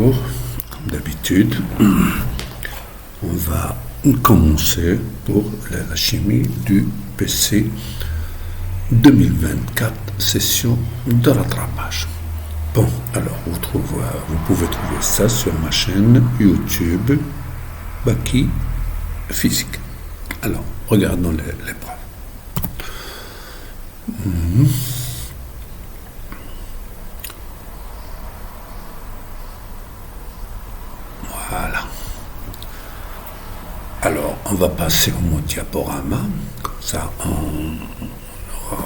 Bonjour, comme d'habitude, on va commencer pour la chimie du PC 2024, session de rattrapage. Bon, alors vous pouvez trouver ça sur ma chaîne YouTube, Baki Physique. Alors, regardons l'épreuve. Voilà. Alors, on va passer au mode diaporama, comme ça on aura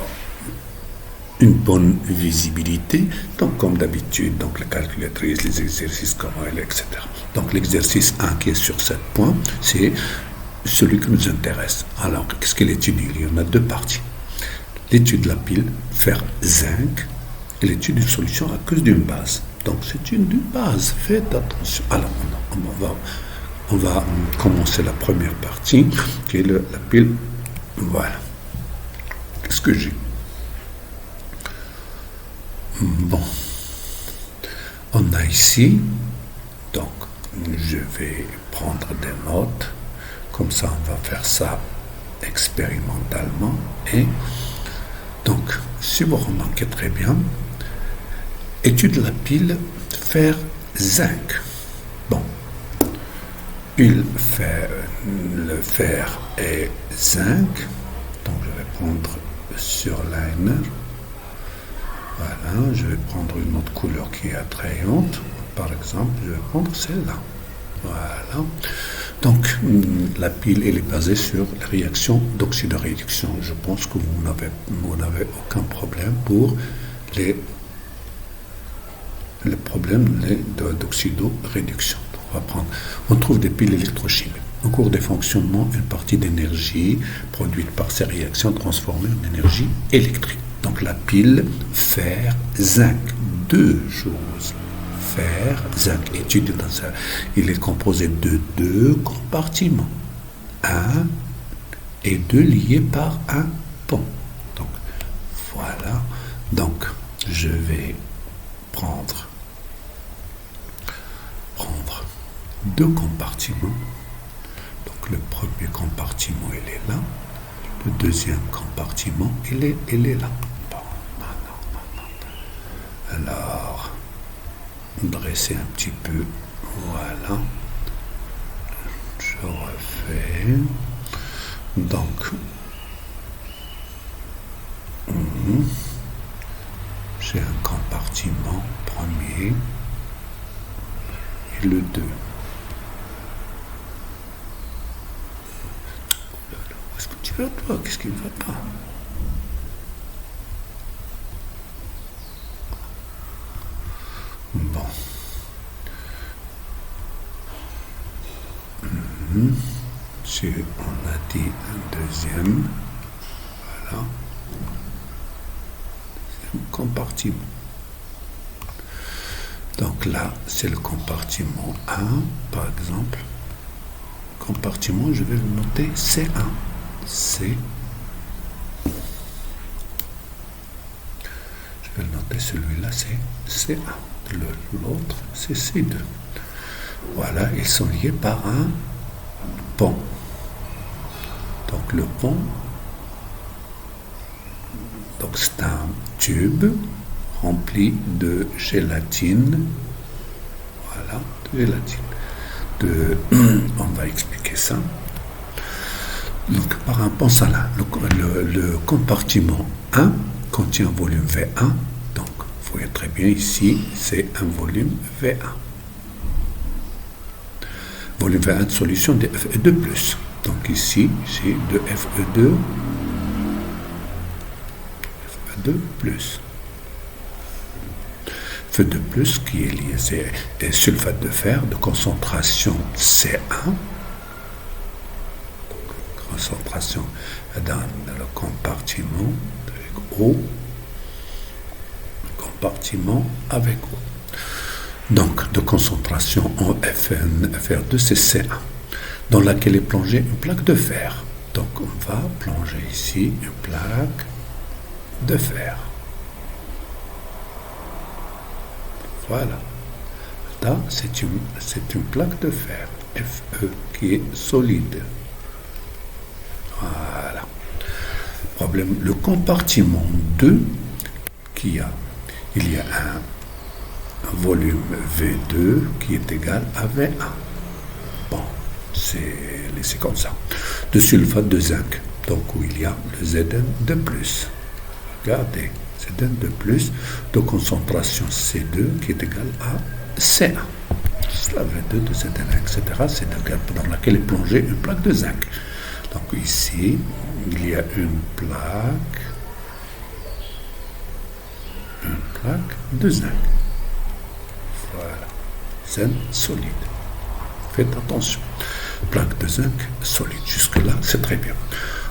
une bonne visibilité. Donc, comme d'habitude, donc la calculatrice, les exercices corrects, etc. Donc, l'exercice 1 qui est sur 7 points, c'est celui qui nous intéresse. Alors, qu'est-ce qu'il étudie? Il y en a deux parties. L'étude de la pile, fer zinc, et l'étude d'une solution à cause d'une base. Donc, c'est une base. Faites attention. Alors, on va commencer la première partie, qui est la pile. Voilà. Qu'est-ce que j'ai? Bon. On a ici, donc, je vais prendre des notes. Comme ça, on va faire ça expérimentalement. Et donc, si vous remarquez très bien, étude de la pile fer zinc. Bon, pile fer, le fer est zinc. Donc, je vais prendre sur liner. Voilà, je vais prendre une autre couleur qui est attrayante. Par exemple, je vais prendre celle-là. Voilà. Donc, la pile, elle est basée sur la réaction d'oxydoréduction. Je pense que vous n'avez aucun problème pour les problèmes d'oxydoréduction. On trouve des piles électrochimiques. Au cours des fonctionnements, une partie d'énergie produite par ces réactions transformée en énergie électrique. Donc, la pile fer zinc, deux choses. Fer, zinc, étude dans ça. Il est composé de deux compartiments. Un et deux liés par un pont. Donc, voilà. Donc, je vais prendre deux compartiments. Donc, le premier compartiment, il est là. Le deuxième compartiment, il est là. Bon, alors, dresser un petit peu, voilà, je refais, donc, j'ai un compartiment premier et le 2. Est-ce que tu vas pas? Qu'est-ce qui ne va pas? Bon. Si on a dit un deuxième, voilà. C'est un compartiment. Donc là, c'est le compartiment 1, par exemple. Compartiment, je vais le noter C1. C. Je vais le noter, celui-là, c'est C1. L'autre, c'est C2. Voilà, ils sont liés par un pont. Donc le pont, donc c'est un tube rempli de gélatine. Voilà, de gélatine. On va expliquer ça. Donc par un pont salin, le compartiment 1 contient un volume V1. Donc, vous voyez très bien ici, c'est un volume V1. Volume V1 de solution de Fe2+. Donc ici, j'ai de Fe2+. Fe2+, qui est lié, c'est sulfate de fer de concentration C1. Donc, concentration dans le compartiment avec eau. Compartiment avec eau. Donc, de concentration en Fr2, c'est C1, dans laquelle est plongée une plaque de fer. Donc, on va plonger ici une plaque de fer. Voilà. delta, c'est une plaque de fer, Fe, qui est solide. Voilà. Problème, le compartiment 2, il y a un volume V2 qui est égal à V1. Bon, c'est comme ça. De sulfate de zinc, donc où il y a le Zn de plus. Regardez, Zn de plus de concentration C2 qui est égal à C1. La V2 de Zn, etc. C'est le cas dans laquelle est plongée une plaque de zinc. Donc ici, il y a une plaque de zinc. Voilà. Zinc solide. Faites attention. Plaque de zinc solide. Jusque-là, c'est très bien.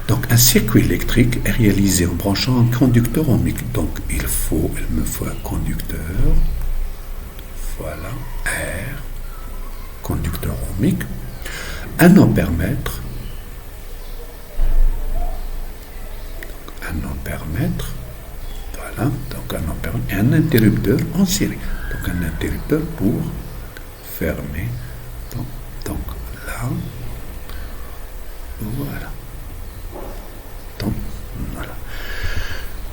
Donc, un circuit électrique est réalisé en branchant un conducteur ohmique. Donc, il me faut un conducteur. Voilà. R. Conducteur ohmique. Un ampèremètre. Voilà, donc un ampèremètre et un interrupteur en série. Donc un interrupteur pour fermer. Donc là, voilà. Donc voilà.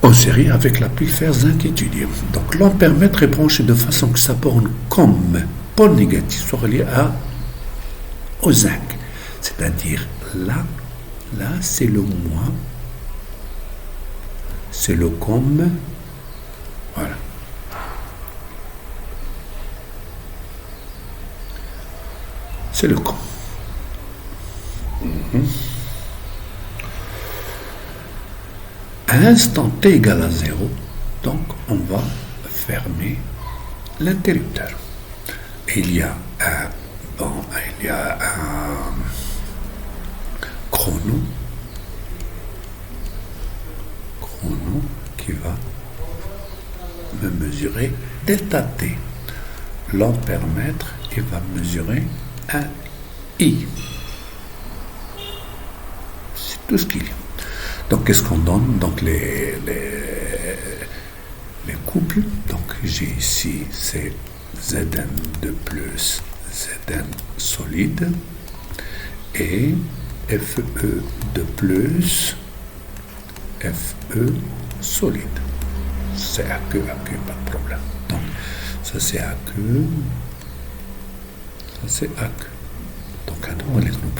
En série avec la pile fer zinc étudiée. Donc l'ampèremètre est branché de façon que sa borne comme pôle négatif soit relié au zinc. C'est-à-dire là c'est le moins. C'est le comme, voilà. C'est le comme. À instant t égale à 0, donc on va fermer l'interrupteur. Il y a un chrono qui va me mesurer delta t. L'ampèremètre, il va mesurer un I. C'est tout ce qu'il y a. Donc, qu'est-ce qu'on donne? Donc, les couples. Donc, j'ai ici, c'est Zn de plus, Zn solide, et Fe de plus, Fe solide. C'est aqueux, pas de problème. Donc, ça c'est aqueux, ça c'est aqueux. Donc, un mol électron.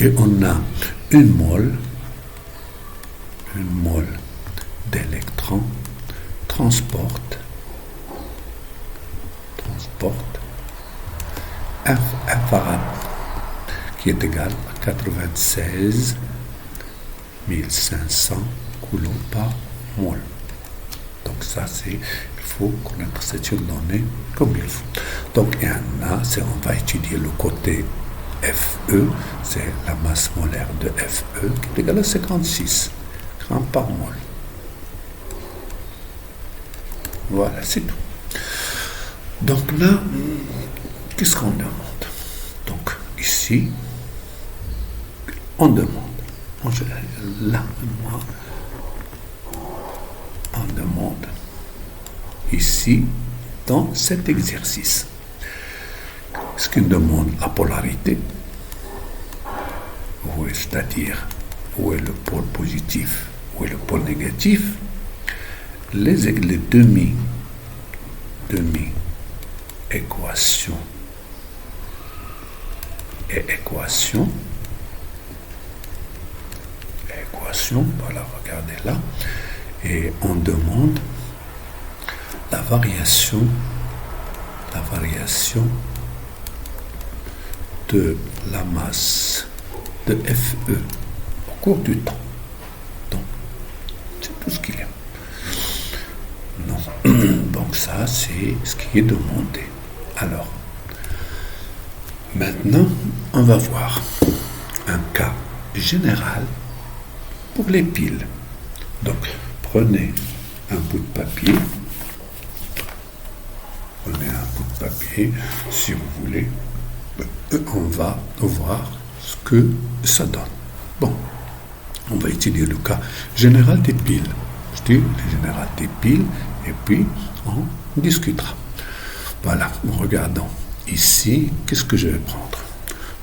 Et on a une mole d'électrons transporte un farad qui est égal à 96 500 coulombs par mole. Donc ça, il faut connaître cette donnée comme il faut. Donc il y en a, on va étudier le côté Fe, c'est la masse molaire de Fe qui est égale à 56 grammes par mole. Voilà, c'est tout. Donc là, qu'est-ce qu'on demande? Donc ici, on demande, on demande ici, dans cet exercice, ce qu'il demande la polarité, c'est-à-dire où est le pôle positif, où est le pôle négatif, les demi-équations et équations, voilà, regardez là, et on demande la variation de la masse de Fe au cours du temps. Donc, c'est tout ce qu'il y a. Non. Donc ça, c'est ce qui est demandé. Alors, maintenant, on va voir un cas général pour les piles. Donc, prenez un bout de papier. Si vous voulez. On va voir ce que ça donne. Bon, on va étudier le cas général des piles. Je dis le général des piles, et puis on discutera. Voilà, regardons ici, qu'est-ce que je vais prendre?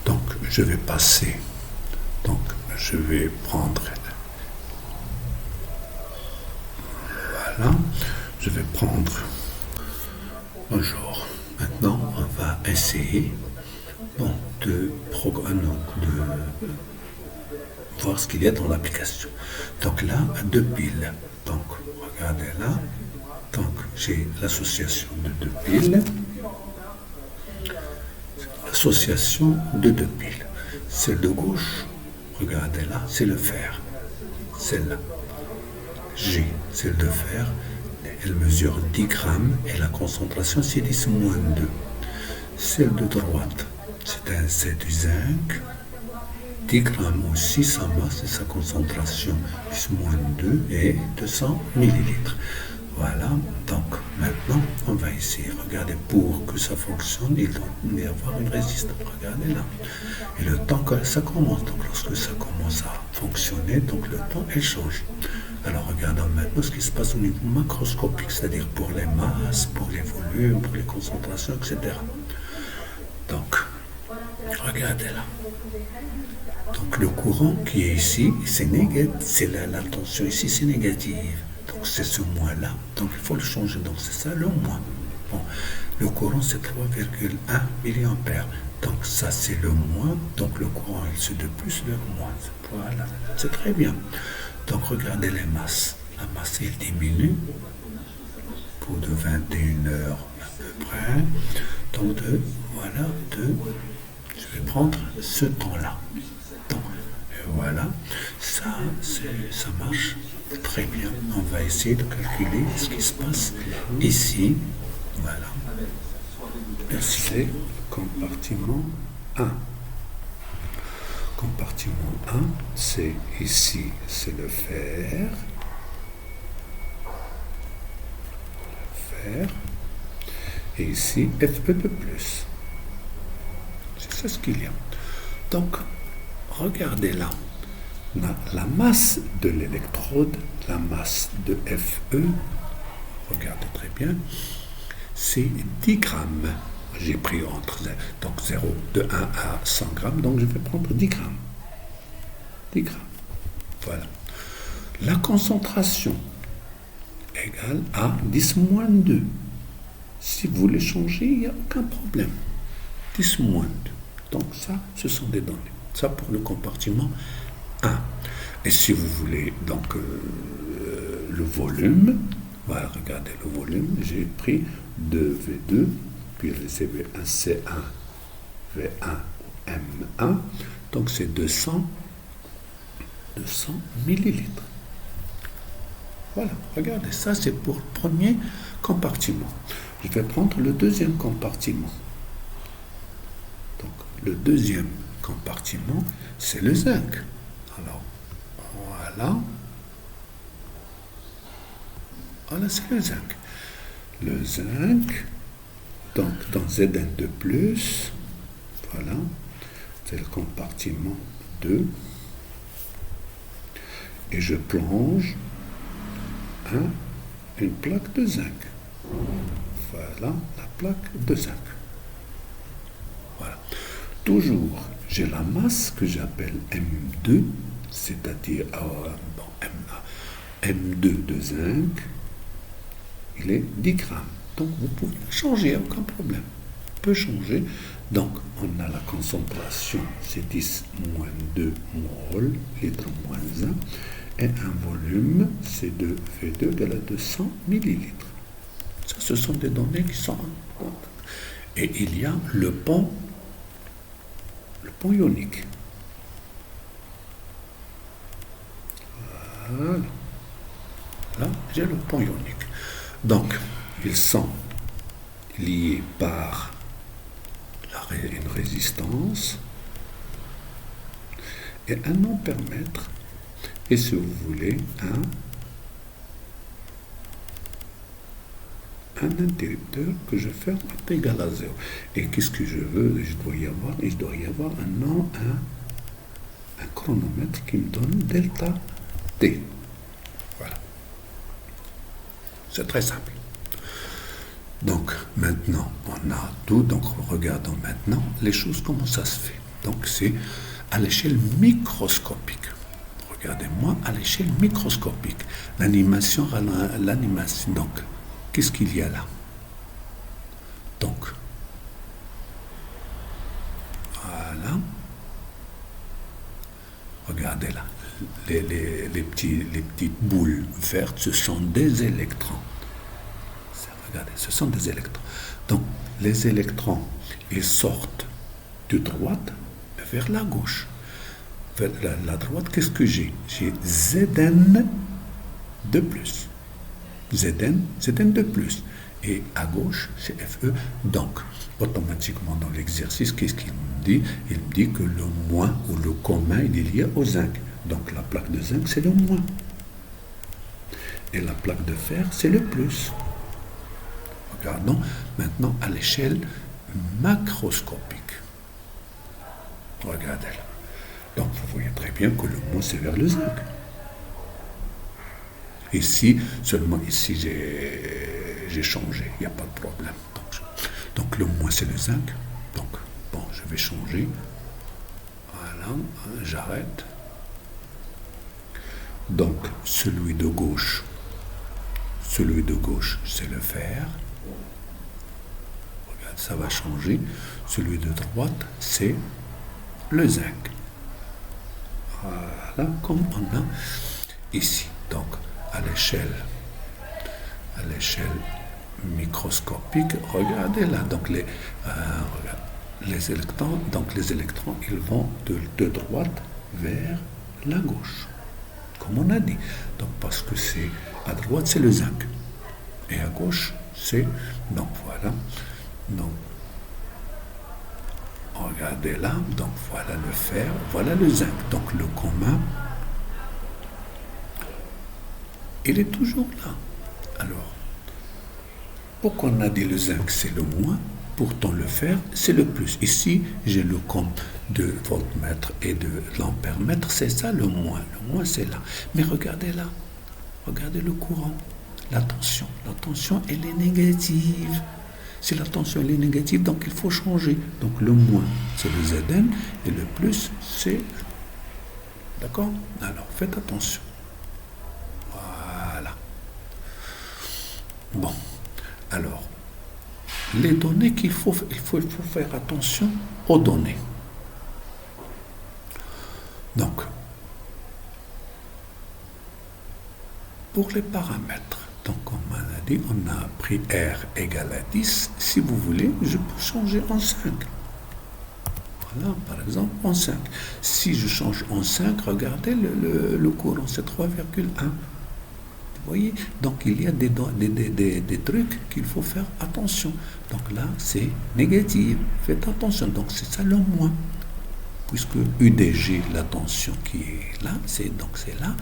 Donc, je vais passer. Donc, je vais prendre. Voilà. Je vais prendre. Bonjour. Maintenant, on va essayer de voir ce qu'il y a dans l'application. Donc là, deux piles. Donc, regardez là. Donc, j'ai l'association de deux piles. L'association de deux piles. Celle de gauche, regardez là, c'est le fer. Celle-là. G, celle de fer, elle mesure 10 grammes et la concentration c'est 10 moins 2. Celle de droite, c'est du zinc, 10 grammes aussi, sa masse et sa concentration 10 moins 2 et 200 millilitres. Voilà, donc maintenant on va essayer. Regardez, pour que ça fonctionne, il doit y avoir une résistance. Regardez là. Et le temps que ça commence, donc lorsque ça commence à fonctionner, donc le temps elle change. Alors regardons maintenant ce qui se passe au niveau macroscopique, c'est-à-dire pour les masses, pour les volumes, pour les concentrations, etc. Donc, regardez là. Donc le courant qui est ici, c'est négatif, c'est la tension ici, c'est négative. Donc c'est ce moins-là, donc il faut le changer, donc c'est ça le moins. Bon, le courant c'est 3,1 mA. Donc ça c'est le moins, donc le courant il se de plus vers moins. Voilà, c'est très bien. Donc regardez les masses. La masse elle diminue pour de 21 heures à peu près. Donc je vais prendre ce temps-là. Donc, et voilà, ça marche très bien. On va essayer de calculer ce qui se passe ici. Voilà. C'est compartiment 1. Compartiment 1, c'est ici, c'est le fer. Et ici, Fe de plus. C'est ça ce qu'il y a. Donc, regardez là. La masse de l'électrode, la masse de Fe, regardez très bien, c'est 10 grammes. J'ai pris donc 0, de 1 à 100 grammes, donc je vais prendre 10 grammes. 10 grammes. Voilà. La concentration égale à 10 moins 2. Si vous voulez changer, il n'y a aucun problème. 10 moins 2. Donc ça, ce sont des données. Ça pour le compartiment 1. Et si vous voulez donc le volume, voilà, regardez le volume, j'ai pris 2V2, puis c'est V1, C1, V1, M1, donc c'est 200 millilitres. Voilà, regardez, ça c'est pour le premier compartiment. Je vais prendre le deuxième compartiment. Donc, le deuxième compartiment, c'est le zinc. Alors, voilà, c'est le zinc. Le zinc, donc dans Zn2+, voilà, c'est le compartiment 2. Et je plonge une plaque de zinc. Voilà, la plaque de zinc. Voilà. Toujours, j'ai la masse que j'appelle M2, c'est-à-dire M2 de zinc, il est 10 grammes. Donc vous pouvez changer, aucun problème. On peut changer. Donc on a la concentration, c'est 10 moins 2 mol, litre moins 1, et un volume, c'est 2V2 égale à 200 millilitres. Ça, ce sont des données qui sont importantes. Et il y a le pont ionique. Voilà. Là, j'ai le pont ionique. Donc, ils sont liés par une résistance et un non-permètre. Et si vous voulez, un interrupteur que je ferme est égal à 0. Et qu'est-ce que je veux? Il doit y avoir un chronomètre qui me donne delta T. Voilà. C'est très simple. Donc maintenant, on a tout. Donc regardons maintenant les choses, comment ça se fait. Donc c'est à l'échelle microscopique. Regardez-moi à l'échelle microscopique. L'animation, l'animation. Donc, qu'est-ce qu'il y a là? Donc, voilà. Regardez là. Les petites boules vertes, ce sont des électrons. Regardez, ce sont des électrons. Donc, les électrons, ils sortent de droite vers la gauche. Vers la droite, qu'est-ce que j'ai? J'ai Zn de plus. Zn de plus. Et à gauche, c'est Fe. Donc, automatiquement, dans l'exercice, qu'est-ce qu'il me dit? Il me dit que le moins ou le commun, il est lié au zinc. Donc, la plaque de zinc, c'est le moins. Et la plaque de fer, c'est le plus. Regardons maintenant à l'échelle macroscopique. Regardez là. Donc, vous voyez très bien que le moins, c'est vers le zinc. Ici, seulement ici, j'ai changé. Il n'y a pas de problème. Donc, le moins, c'est le zinc. Donc, bon, je vais changer. Voilà, j'arrête. Donc, celui de gauche, c'est le fer. Regarde, ça va changer. Celui de droite, c'est le zinc. Voilà, comme on a ici. Donc, à l'échelle microscopique, regardez là. Donc, les électrons, ils vont de droite vers la gauche. Comme on a dit. Donc, parce que c'est à droite, c'est le zinc. Et à gauche, c'est... Donc, voilà. Donc, regardez là. Donc, voilà le fer. Voilà le zinc. Donc, le commun, il est toujours là. Alors, pourquoi on a dit le zinc, c'est le moins? Pourtant, le fer, c'est le plus. Ici, j'ai le compte de voltmètre et de l'ampèremètre. C'est ça le moins. Le moins, c'est là. Mais regardez là. Regardez le courant. La tension. La tension, elle est négative. Si la tension elle est négative, donc il faut changer. Donc le moins, c'est le Zn. Et le plus, c'est... D'accord? Alors, faites attention. Voilà. Bon. Alors, les données il faut faire attention aux données. Donc, pour les paramètres, donc comme on a dit, on a pris R égale à 10. Si vous voulez, je peux changer en 5. Voilà, par exemple, en 5. Si je change en 5, regardez le courant, c'est 3,1. Vous voyez? Donc, il y a des trucs qu'il faut faire attention. Donc là, c'est négatif. Faites attention. Donc, c'est ça le moins. Puisque UDG, la tension qui est là, c'est là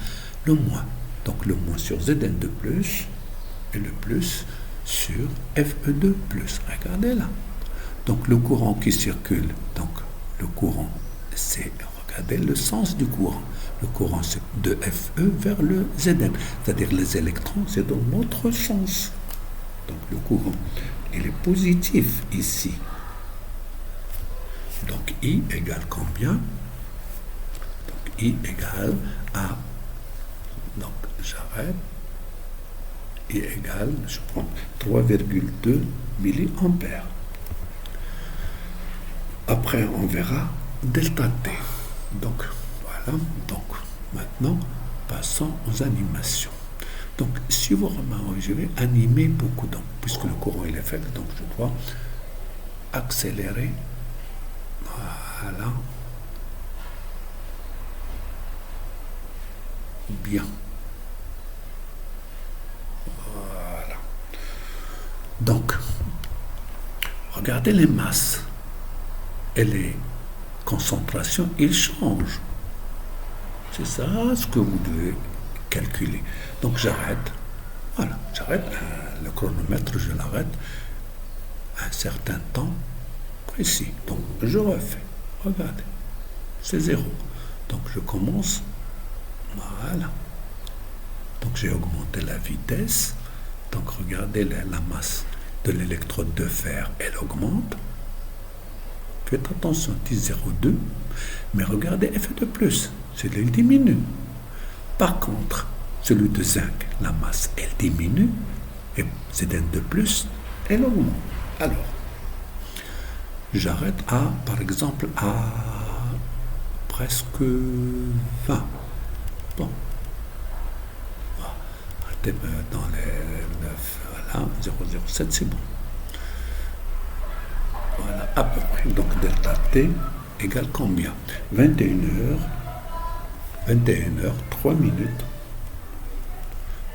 le moins. Donc, le moins sur Zn de plus et le plus sur Fe2 plus. Regardez là. Donc, le courant qui circule, donc le courant, c'est, regardez le sens du courant. Le courant, c'est de Fe vers le Zn. C'est-à-dire les électrons, c'est dans notre sens. Donc, le courant, il est positif ici. Donc, I égale combien? Donc, I égale à... Donc, j'arrête. I égale, je prends 3,2 milliampères. Après, on verra delta T. Donc, voilà. Donc, maintenant, passons aux animations. Donc, si vous remarquez, je vais animer beaucoup, donc, puisque le courant il est faible, donc je dois accélérer. Voilà. Bien. Voilà. Donc, regardez les masses et les concentrations, ils changent. C'est ça ce que vous devez calculer. Donc, j'arrête. Voilà, j'arrête. Le chronomètre, je l'arrête à un certain temps précis. Donc, je refais. Regardez. C'est 0. Donc, je commence. Voilà. Donc, j'ai augmenté la vitesse. Donc, regardez la masse. de l'électrode de fer, elle augmente. Faites attention, 10,02. Mais regardez Fe de plus, il diminue. Par contre, celui de zinc, la masse, elle diminue. Et Zn de plus, elle augmente. Alors, j'arrête par exemple, à presque 20. Bon. Arrêtez dans les 9, voilà, 0,07, c'est bon. Voilà, à peu près. Donc, delta T égale combien? 21h, 3 minutes.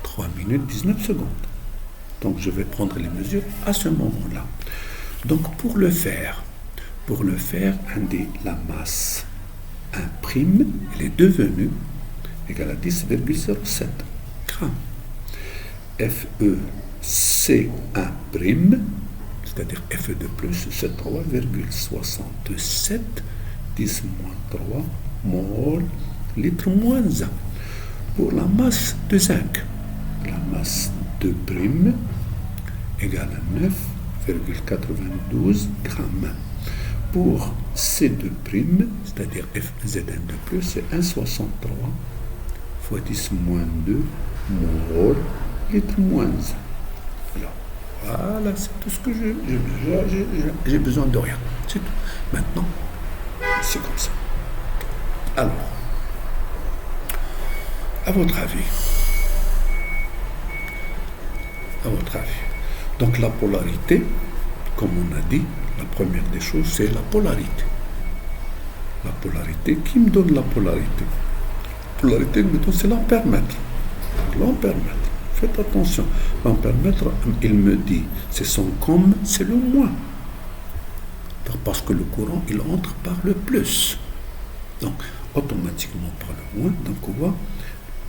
3 minutes, 19 secondes. Donc, je vais prendre les mesures à ce moment-là. Donc, pour le faire, la masse 1', elle est devenue égale à 10,07 grammes. Fe C1', c'est-à-dire Fe de plus, c'est 3,67, 10 moins 3, mol, litre moins 1. Pour la masse de zinc, la masse de prime égale à 9,92 grammes. Pour C2', c'est-à-dire Zn de plus, c'est 1,63 fois 10 moins 2 mol, litre moins 1. Alors, voilà, c'est tout ce que j'ai besoin de rien. C'est tout. Maintenant, c'est comme ça. Alors, à votre avis, donc la polarité, comme on a dit, la première des choses, c'est la polarité. La polarité, qui me donne la polarité? La polarité, c'est l'ampèremètre. L'ampèremètre. Faites attention. L'ampèremètre, il me dit, c'est son comme, c'est le moins. Parce que le courant, il entre par le plus. Donc, automatiquement par le moins, donc on voit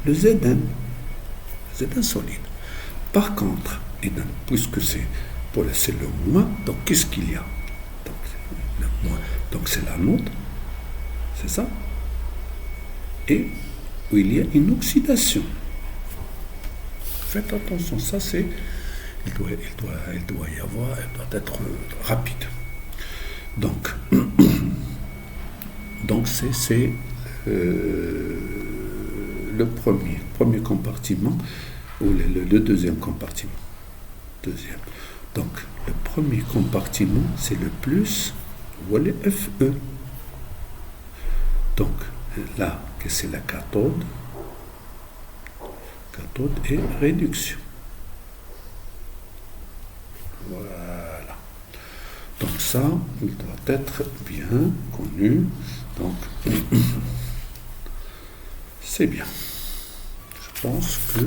le Zn solide. Par contre, puisque c'est le moins, donc qu'est-ce qu'il y a? Donc, le moins, donc c'est la note, c'est ça? Et où il y a une oxydation. Faites attention, ça c'est, il doit y avoir, elle doit être rapide. Donc c'est le premier compartiment ou le deuxième compartiment. Donc le premier compartiment c'est le plus, voilà Fe. Donc là que c'est la cathode et réduction. Voilà. Donc ça, il doit être bien connu. Donc, c'est bien. Je pense que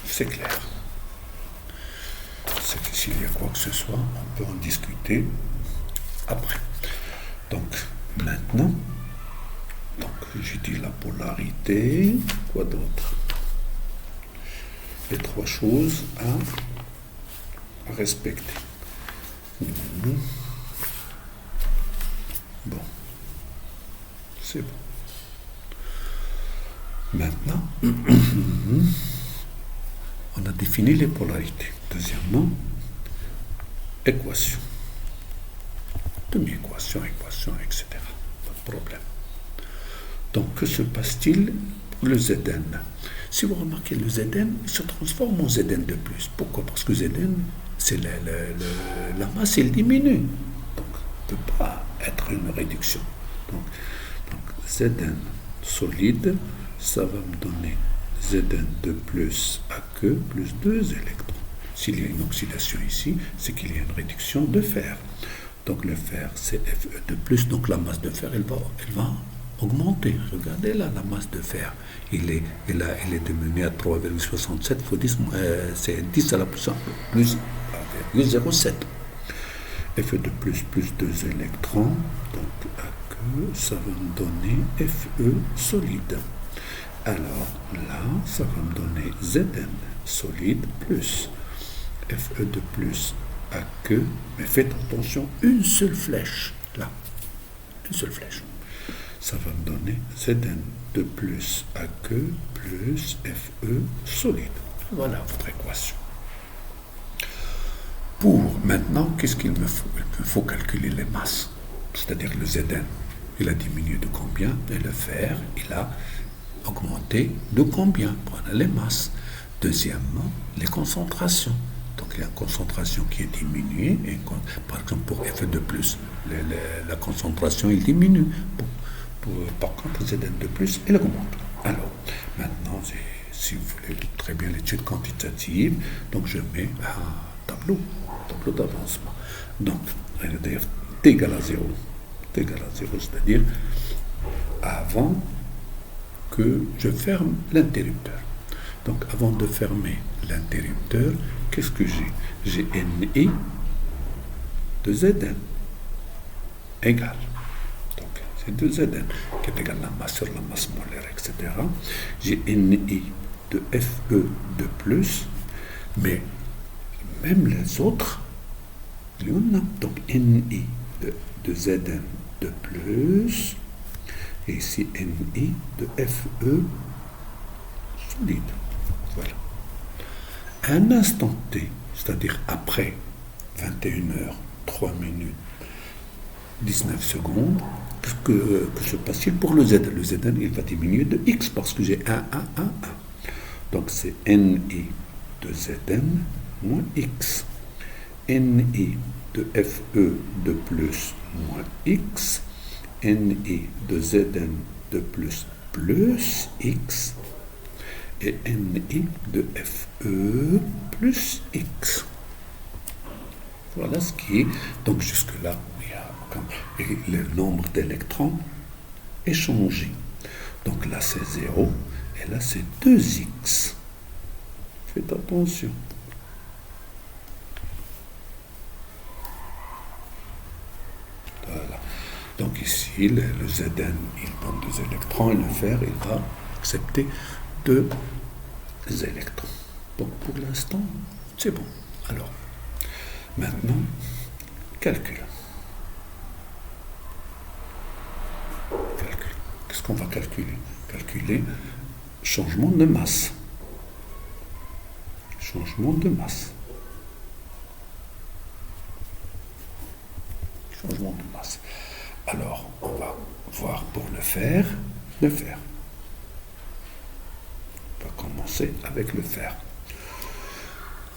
c'est clair. C'est que s'il y a quoi que ce soit, on peut en discuter après. Donc, maintenant, j'ai dit la polarité. Quoi d'autre? Les 3 choses à respecter. Bon, c'est bon. Maintenant, on a défini les polarités. Deuxièmement, équation. Demi-équation, équation, etc. Pas de problème. Donc, que se passe-t-il pour le Zn? Si vous remarquez, le Zn se transforme en Zn de plus. Pourquoi? Parce que Zn, c'est la masse, elle diminue. Donc, ne peut pas être une réduction. Donc Zn solide, ça va me donner Zn de plus à que plus 2 électrons. S'il y a une oxydation ici, c'est qu'il y a une réduction de fer. Donc le fer, c'est Fe de plus. Donc la masse de fer, elle va augmenter. Regardez là, la masse de fer. Elle est diminuée à 3,67 fois 10, c'est 10 à la puissance plus 0,7. Fe de plus 2 électrons. Donc à que ça va me donner Fe solide. Alors là, ça va me donner Zn solide plus Fe de plus à que, mais faites attention, une seule flèche, là, une seule flèche. Ça va me donner Zn de plus à que plus Fe solide. Voilà votre équation. Maintenant, qu'est-ce qu'il me faut? Il me faut calculer les masses, c'est-à-dire le Zn. Il a diminué de combien? Et le fer, il a augmenté de combien? Voilà les masses. Deuxièmement, les concentrations. Donc il y a une concentration qui est diminuée, et par exemple pour Fe2+, la concentration il diminue. Par contre, Zn de plus, il augmente. Alors, maintenant, si vous voulez très bien l'étude quantitative, donc je mets un tableau d'avancement. Donc, t égale à 0. T égale à 0, c'est-à-dire avant que je ferme l'interrupteur. Donc, avant de fermer l'interrupteur, qu'est-ce que j'ai? J'ai Ni de Zn égale. Donc, c'est 2Zn qui est égal à la masse sur la masse molaire, etc. J'ai Ni de Fe de plus, mais même les autres, il y en a. Donc, Ni de Zn de plus, et ici Ni de Fe solide. Voilà. À un instant t, c'est-à-dire après 21h, 3 minutes, 19 secondes, que se passe-t-il pour le Z? Le Zn, il va diminuer de x parce que j'ai 1, 1, 1, 1. Donc c'est Ni de Zn moins x. Ni de Fe de plus moins x. Ni de Zn de plus plus x. Et Ni de Fe plus x. Voilà ce qui est. Donc jusque-là, et le nombre d'électrons est changé. Donc là c'est 0 et là c'est 2x. Faites attention. Voilà. Donc ici le Zn il donne des électrons et le fer il va accepter 2 électrons. Donc pour l'instant c'est bon. Alors maintenant calcul. Qu'est-ce qu'on va calculer? Calculer changement de masse. Changement de masse. Changement de masse. Alors, on va voir pour le fer. On va commencer avec le fer.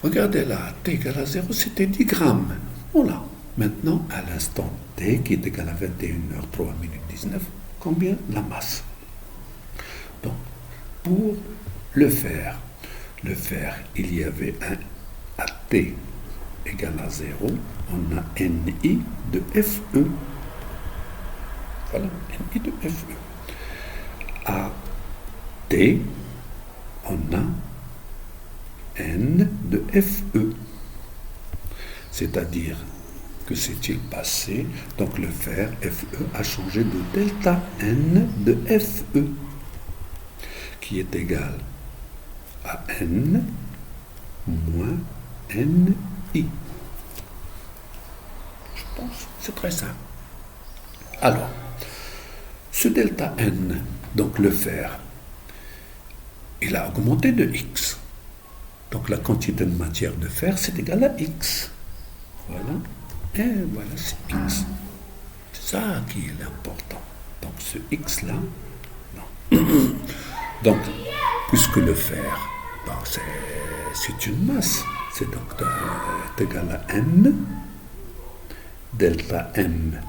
Regardez là, t égale à 0, c'était 10 grammes. Voilà. Maintenant, à l'instant t, qui est égal à 21h, 3 minutes 19, combien? La masse. Donc, pour le fer, il y avait un à t égale à 0, on a Ni de Fe. Voilà, Ni de Fe. À t, on a N de Fe. C'est-à-dire, que s'est-il passé? Donc le fer Fe a changé de delta N de Fe, qui est égal à N moins Ni. Je pense, c'est très simple. Alors, ce delta N, donc le fer, il a augmenté de X. Donc la quantité de matière de fer, c'est égal à X. Voilà. Et voilà, c'est X. C'est ça qui est important. Donc ce X-là, non. Donc, puisque le fer, bon, c'est une masse, c'est donc égal à N, delta M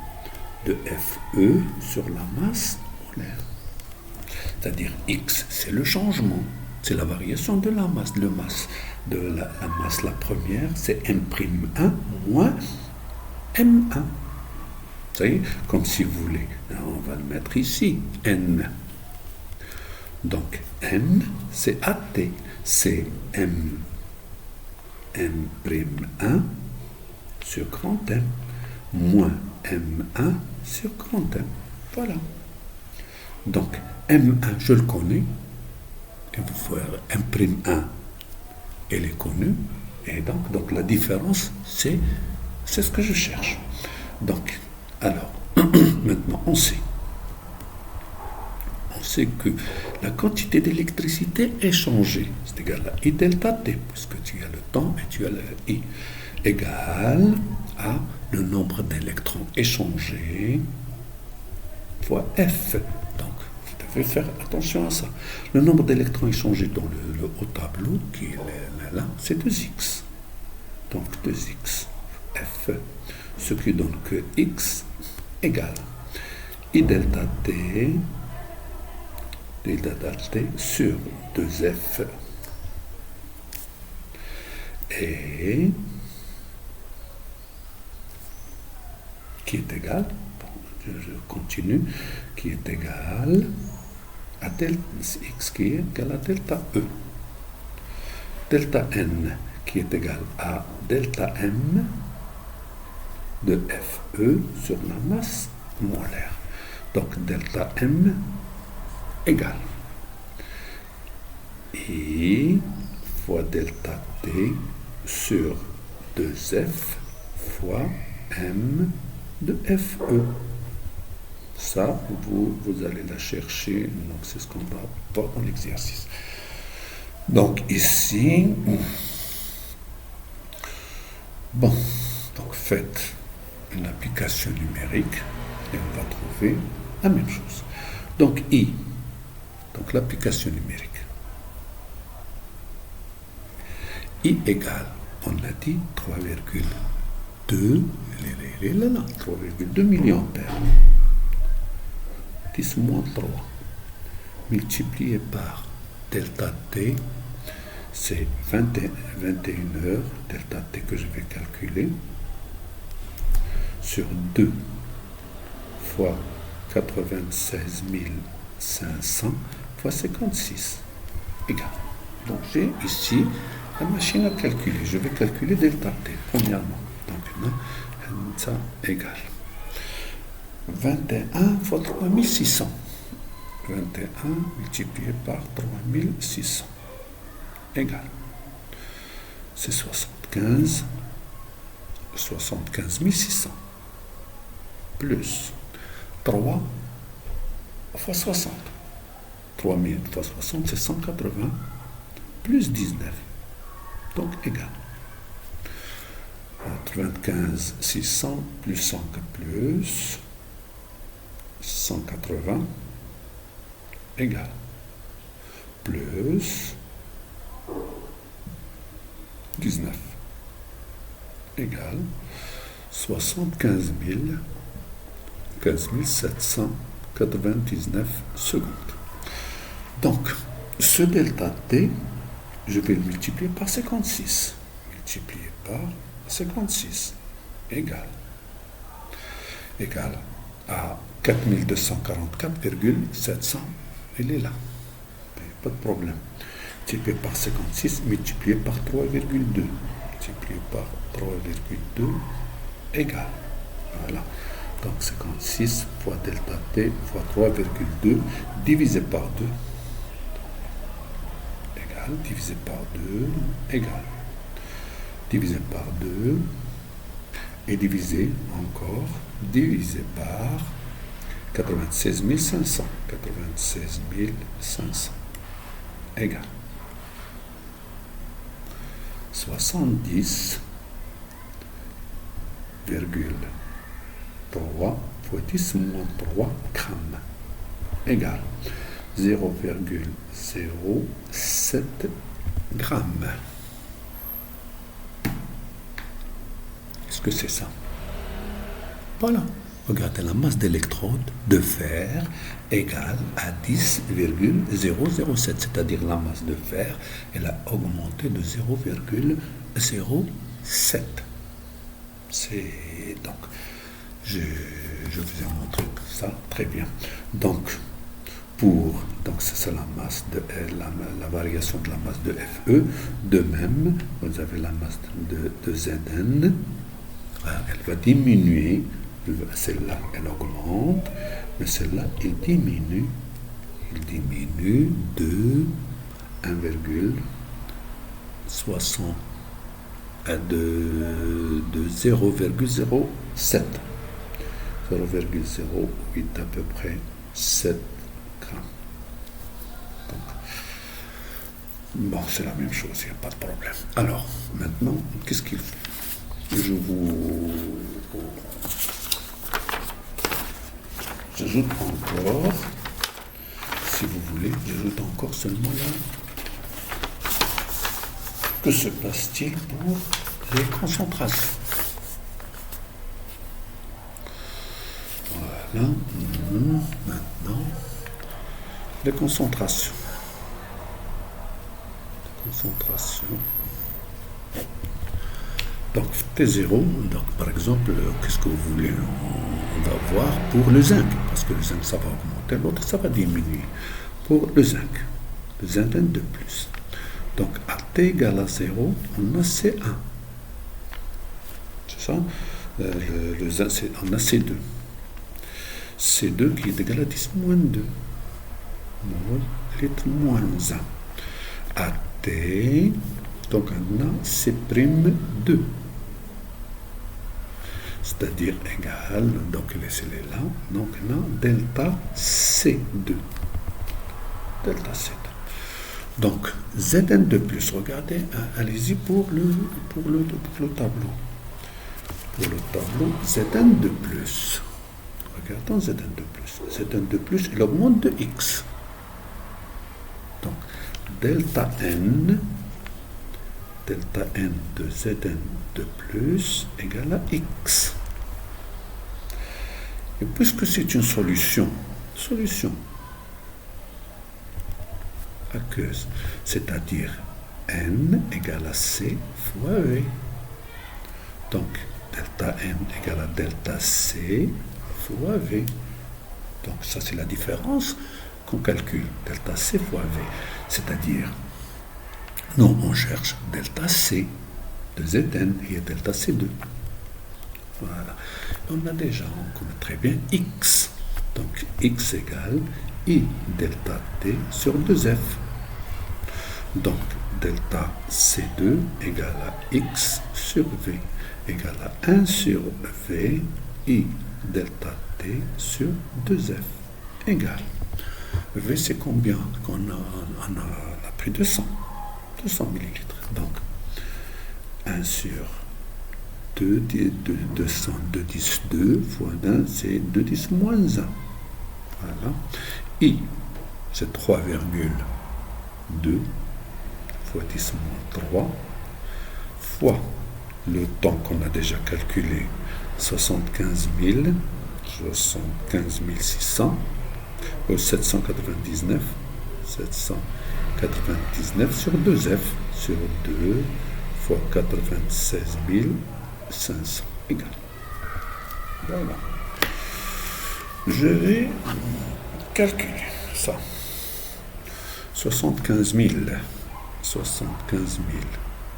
de Fe sur la masse molaire. C'est-à-dire X, c'est le changement, c'est la variation de la masse. La masse, la première, c'est M'1 moins M1. Vous savez, comme si vous voulez, on va le mettre ici, N. Donc, N, c'est AT, c'est M'1 sur grand M, moins M1 sur grand M. Voilà. Donc, M1, je le connais, et vous voyez, M'1, elle est connue, et donc la différence, c'est ce que je cherche. Donc, alors, maintenant, on sait que la quantité d'électricité est changée. C'est égal à I delta T, puisque tu as le temps et tu as le I. égale à le nombre d'électrons échangés fois F. Donc, vous devez faire attention à ça. Le nombre d'électrons échangés dans le haut tableau, qui est là, c'est 2x. Donc 2x F, ce qui donne que x égale I delta t sur 2f et qui est égal, je continue, qui est égal à x qui est égal à delta E. Delta n qui est égal à delta m de Fe sur la masse molaire. Donc delta m égale I fois delta t sur 2f fois m de Fe. Ça, vous allez la chercher, donc c'est ce qu'on va voir dans l'exercice. Donc ici, bon, donc faites une application numérique et on va trouver la même chose. Donc I, donc l'application numérique. I égale, on a dit 3,2, il est là, 3,2 milliampères. 10 moins 3, multiplié par delta t, c'est 21 heures, delta t que je vais calculer, sur 2 fois 96 500 fois 56, égale. Donc j'ai ici la machine à calculer. Je vais calculer delta t, premièrement. Donc là, ça égale 21 fois 3600. 21 multiplié par 3600 égale. C'est 75 600 plus 3 fois 60. 3000 fois 60, c'est 180 plus 19. Donc égal. 95 600 plus 100 plus 180 égale. Plus 19 égale 75 799 secondes. Donc, ce delta t, je vais le multiplier par 56. Multiplié par 56 égale à 4244,700. Il est là. Pas de problème. Multiplié par 56, multiplié par 3,2. Multiplié par 3,2 égale. Voilà. Donc 56 fois delta t fois 3,2 divisé par 2 égale, divisé par 2 égale, divisé par 2 et divisé encore, divisé par 96 500. 96 500 égale 70,3 fois 10 moins 3 grammes égale 0,07 grammes. Est-ce que c'est ça? Voilà. Regardez, la masse d'électrode de fer égale à 10,007, c'est-à-dire la masse de fer, elle a augmenté de 0,07. C'est donc, je vous ai montré ça très bien. Donc c'est la masse de la variation de la masse de Fe. De même, vous avez la masse de Zn. Elle va diminuer. Celle-là, elle augmente, mais celle-là, il diminue. Il diminue de 1,60 de 0,07. 0,08 à peu près 7 grammes. Donc, bon, c'est la même chose, il n'y a pas de problème. Alors, maintenant, qu'est-ce qu'il faut? j'ajoute encore, si vous voulez, j'ajoute encore seulement là. Que se passe-t-il pour les concentrations? Voilà. Maintenant, les concentrations. Donc T0, donc par exemple, qu'est-ce que vous voulez? On va voir pour le zinc, parce que le zinc ça va augmenter, l'autre ça va diminuer. Pour le zinc de plus. Donc à T égale à 0, on a C1. C'est ça? Le zinc, on a C2. C2 qui est égal à 10 moins 2. Mol litre moins 1. À T, donc on a C'2. C'est-à-dire égal, donc laissez-les là, donc on a delta C2. Delta C2. Donc Zn de plus, regardez, allez-y pour le tableau. Pour le tableau, Zn de plus. Regardons Zn de plus. Zn de plus, il augmente de x. Donc delta n de Zn de plus égale à x. Et puisque c'est une solution aqueuse, c'est-à-dire n égale à c fois v. Donc delta n égale à delta c fois v. Donc ça c'est la différence qu'on calcule, delta c fois v. C'est-à-dire, nous on cherche delta c de Zn et delta c2. Voilà. On a déjà, on connaît très bien x. Donc x égale I delta t sur 2f. Donc delta c2 égale à x sur v égale à 1 sur v I delta t sur 2f égale. V c'est combien qu'on on a pris 200 millilitres. Donc 1 sur 200, 210, 2 fois 1, c'est 210 moins 1. Voilà. I, c'est 3,2 fois 10 moins 3 fois le temps qu'on a déjà calculé, 75 600, 799 sur 2F sur 2 fois 96 500 égale. Voilà. Je vais calculer ça. 75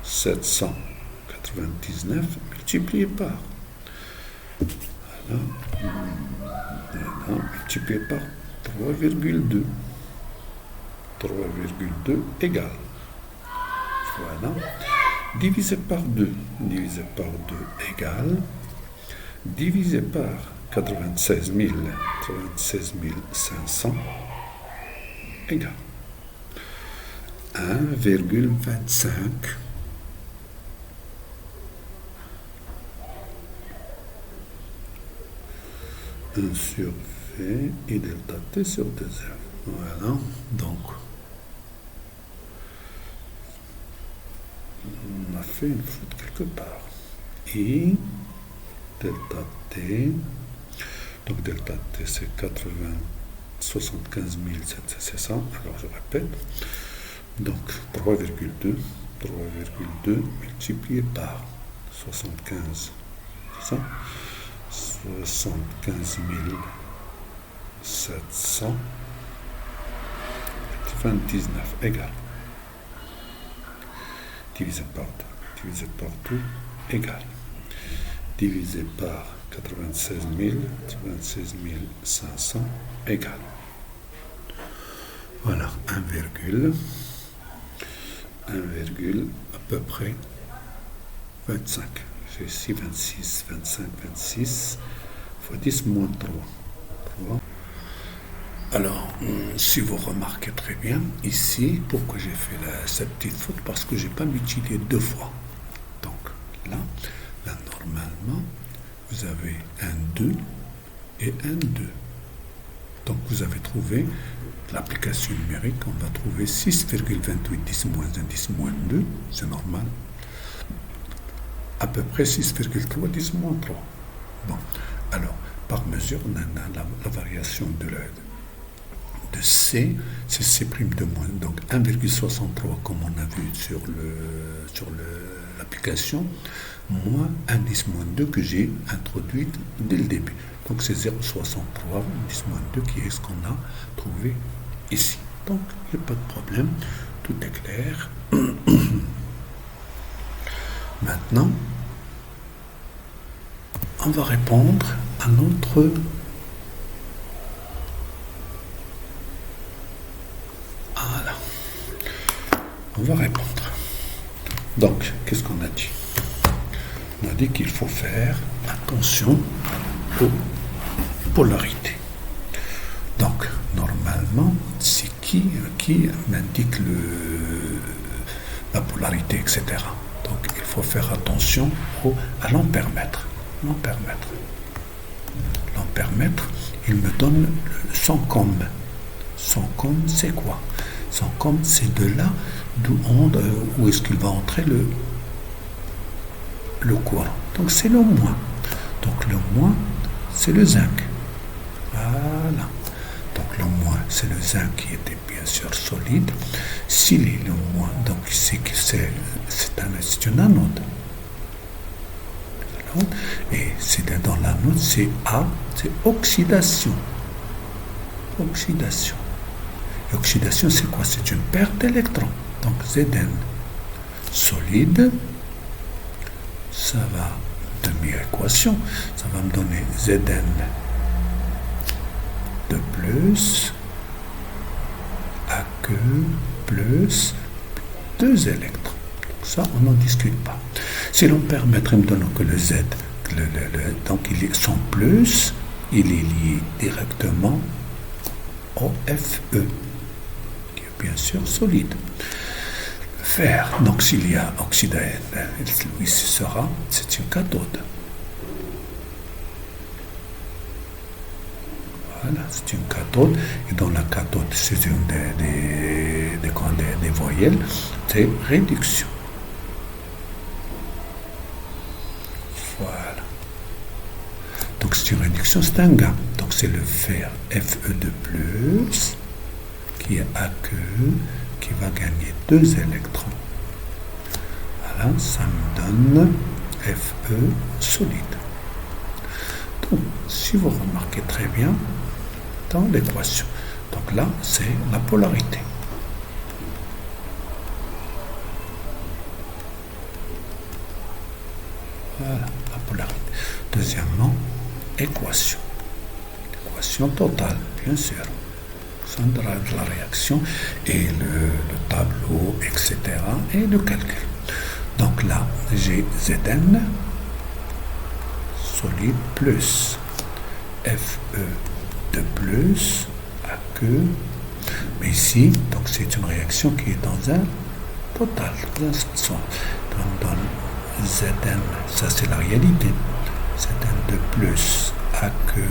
799 multiplié par. Voilà. Multiplié par 3,2. 3,2 égale. Voilà. Divisé par 2. Divisé par 2 égale. Divisé par 96 500 égale 1,25 1 sur V et delta T sur 2F. Voilà, donc on a fait une faute quelque part. Et delta T, donc delta T c'est 75 700, alors je répète, donc 3,2 multiplié par 75, c'est ça, 75 799 égale, divisé par 2 égale, divisé par 96 500 égale. Voilà, 1 à peu près 25. J'ai ici 26, 25, 26 fois 10 moins 3. Alors, si vous remarquez très bien, ici, pourquoi j'ai fait cette petite faute? Parce que je n'ai pas multiplié deux fois. Donc, là, vous avez un 2 et un 2. Donc vous avez trouvé l'application numérique, on va trouver 6,28 10 moins 1 10 moins 2, c'est normal. À peu près 6,3 10 moins 3. Bon, alors, par mesure, on a la variation de C, c'est C' de moins, donc 1,63 comme on a vu sur l'application, moins 1 10 moins 2 que j'ai introduit dès le début. Donc c'est 0,63 10 moins 2 qui est ce qu'on a trouvé ici. Donc il n'y a pas de problème, tout est clair. Maintenant, on va répondre à notre on va répondre. Donc, qu'est-ce qu'on a dit? On a dit qu'il faut faire attention aux polarités. Donc, normalement, c'est qui m'indique la polarité, etc. Donc, il faut faire attention à l'ampèremètre. L'ampèremètre, il me donne son com. Son com, c'est quoi? Son com, c'est de là où est-ce qu'il va entrer le courant. Donc c'est le moins. Donc le moins, c'est le zinc. Voilà. Donc le moins, c'est le zinc qui était bien sûr solide. S'il est le moins, donc c'est que c'est une anode. Et c'est dans l'anode, c'est A, c'est oxydation. Oxydation. L'oxydation, c'est quoi? C'est une perte d'électrons. Donc Zn solide, ça va de mes équations, ça va me donner Zn de plus, AQ plus 2 électrons. Donc ça, on n'en discute pas. Si l'on permettrait, il me donne que le Z, donc son plus, il est lié directement au Fe, qui est bien sûr solide. Fer, donc s'il y a oxydène, lui c'est une cathode. Voilà, c'est une cathode, et dans la cathode, c'est une des voyelles, c'est réduction. Voilà. Donc c'est une réduction, c'est un gain. Donc c'est le fer Fe de plus qui est aqueux, qui va gagner 2 électrons. Voilà, ça me donne Fe solide. Donc, si vous remarquez très bien dans l'équation, donc là, c'est la polarité. Voilà, la polarité. Deuxièmement, équation. L'équation totale, bien sûr. De la réaction et le tableau, etc. et le calcul. Donc là, j'ai Zn solide plus Fe de plus AQ. Mais ici, donc c'est une réaction qui est dans un total, dans un sens. Donc dans Zn, ça c'est la réalité. Zn de plus AQ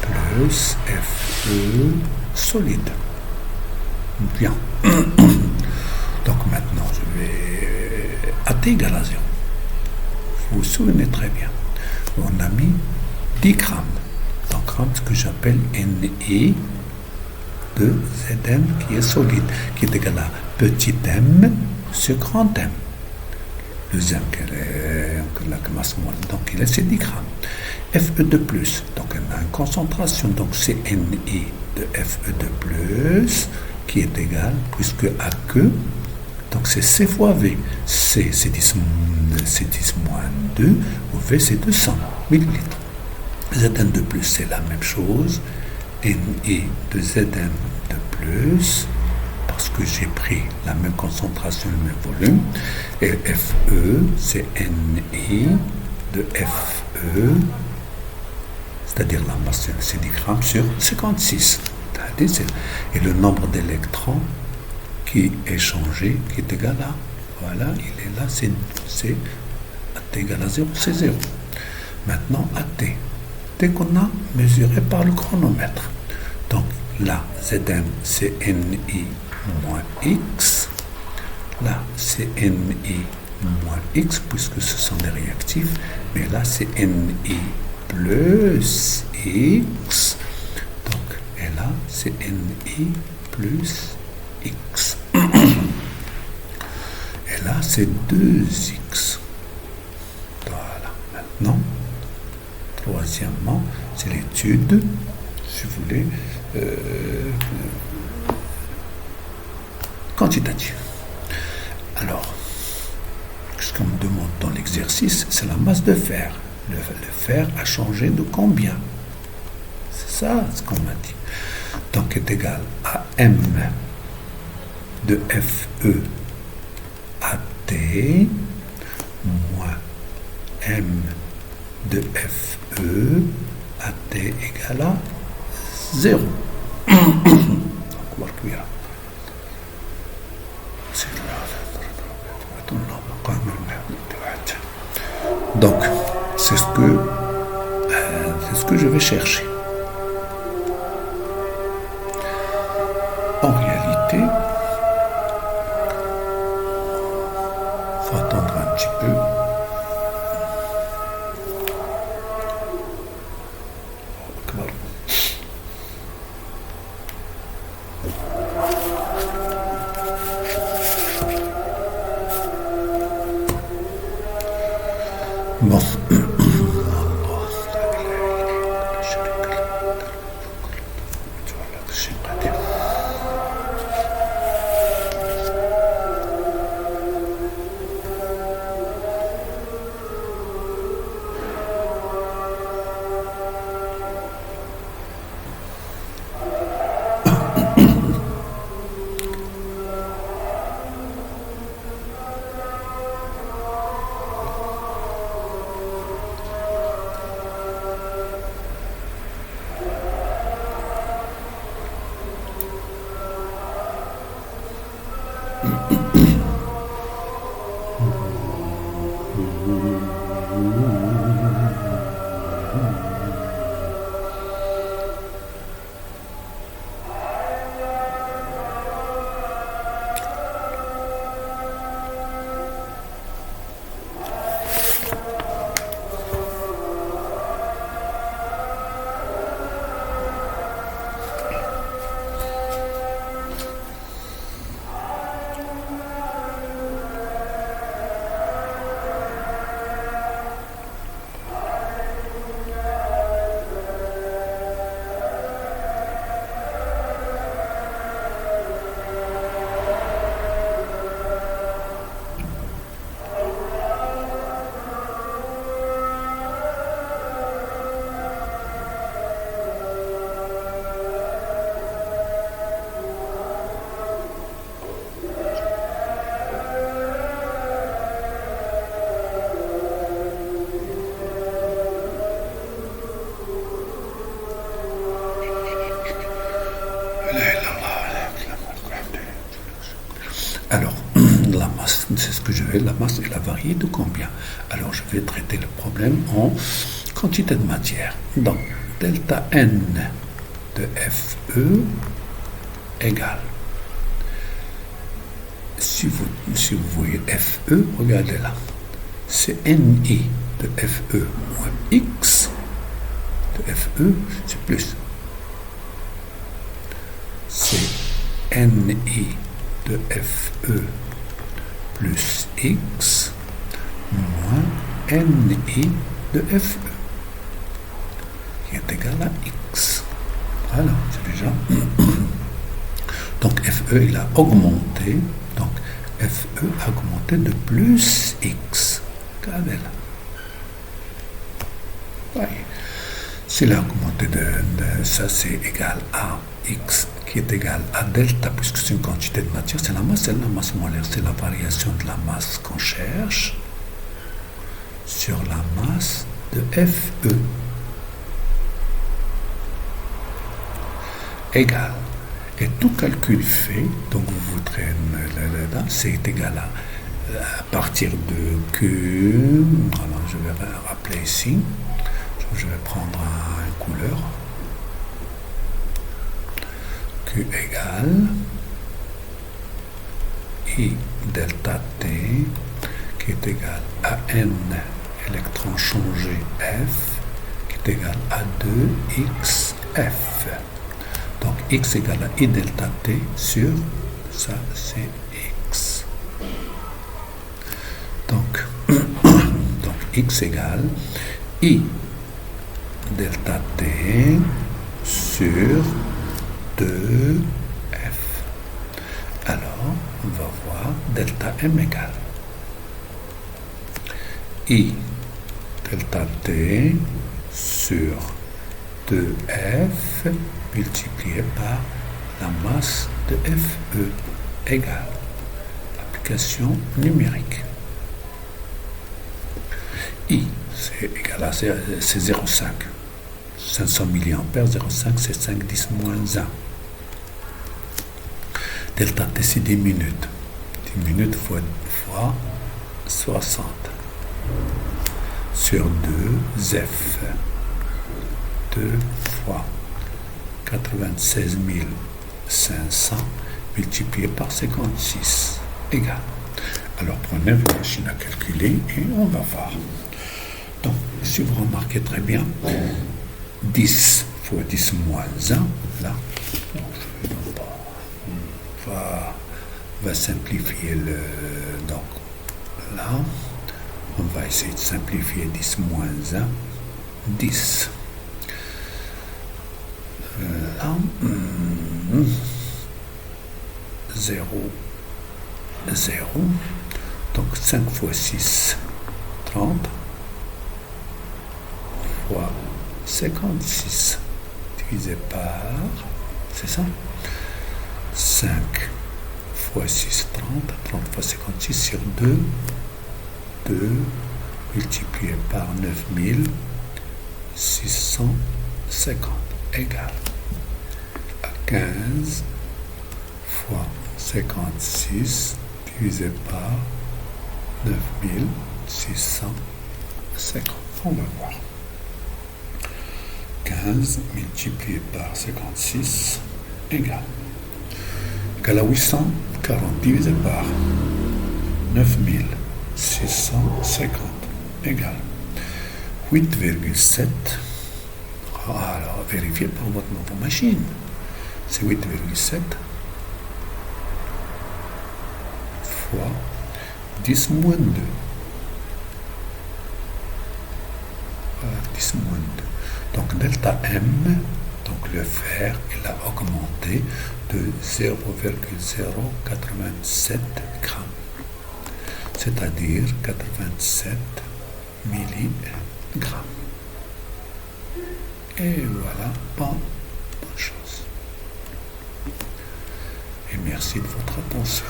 plus Fe solide. Bien. Donc maintenant, je vais à t égale à 0. Vous vous souvenez très bien. On a mis 10 grammes. Donc, ce que j'appelle Ne de Zn qui est solide, qui est égal à petit m sur grand M. Le zinc, la masse moelle, donc il est 10 grammes. Fe de plus, donc on a une concentration, donc c'est Ne de Fe de plus qui est égal, puisque AQ, donc c'est C fois V. C c'est 10 moins 2, ou V c'est 200 millilitres. Zn de plus c'est la même chose, Ne de Zn de plus, parce que j'ai pris la même concentration, le même volume, et Fe c'est Ne de Fe, c'est-à-dire la masse, c'est 10 grammes sur 56. Et le nombre d'électrons qui est changé, qui est égal à, voilà, il est là, c'est égal à 0, c'est 0. maintenant à t. T qu'on a mesuré par le chronomètre. Donc là, Zm, c'est Ni moins x. Là, c'est Ni moins x, puisque ce sont des réactifs. Mais là, c'est Ni plus x. Donc, et là, c'est Ni plus x. Et là, c'est 2x. Voilà. Maintenant, troisièmement, c'est l'étude, si vous voulez, quantitative. Alors, ce qu'on me demande dans l'exercice, c'est la masse de fer. Le fer a changé de combien? C'est ça ce qu'on m'a dit. Donc, est égal à M de Fe à T moins M de Fe à T égale à 0. Donc, on va le là. Donc, c'est ce que je vais chercher. En réalité, il faut attendre un petit peu. Bon. Alors, la masse, c'est ce que je vais, la masse, elle a varié de combien? Alors, je vais traiter le problème en quantité de matière. Donc, delta N de Fe égale. Si vous voyez Fe, regardez là. C'est Ni de Fe moins X de Fe, c'est plus. C'est Ni de Fe plus X moins Ni de Fe qui est égal à X. Voilà, c'est déjà. Donc Fe, il a augmenté. Donc Fe a augmenté de plus X. Regardez là. Voyez. S'il a augmenté de ça, c'est égal à X qui est égal à delta, puisque c'est une quantité de matière, c'est la masse molaire, c'est la variation de la masse qu'on cherche sur la masse de Fe. Égal. Et tout calcul fait, donc vous voudrez là, c'est égal à partir de Q, alors je vais rappeler ici, Je vais prendre une couleur. Q égale I delta T qui est égal à N électrons changés F qui est égal à 2XF. Donc X égale à I delta T sur, ça c'est X. Donc X égale I delta T sur 2F. Alors, on va voir delta M égale I delta T sur 2F multiplié par la masse de FE égale application numérique. I, c'est égal à c'est 0,5. 500 mA, 0,5 c'est 5 10 moins 1. Delta T c'est 10 minutes. 10 minutes fois 60. Sur 2 F. 2 fois 96 500 multiplié par 56 égale. Alors prenez votre machine à calculer et on va voir. Donc, si vous remarquez très bien, 10 fois 10 moins 1, là, on va simplifier le... Donc, là, on va essayer de simplifier 10 moins 1, 10. Là, 0, 0. Donc 5 fois 6, 30. Fois 56 divisé par, c'est ça, 5 fois 6, 30, 30 fois 56 sur 2, 2 multiplié par 9650 égale à 15 fois 56 divisé par 9650. On va voir. 15 multiplié par 56 égale à 840 divisé par 9650 égale 8,7. Alors vérifiez par votre machine. C'est 8,7 fois 10 moins 2. Voilà, 10 moins 2. Donc delta M, donc le fer, il a augmenté de 0,087 grammes, c'est-à-dire 87 milligrammes. Et voilà, bonne chance. Et merci de votre attention.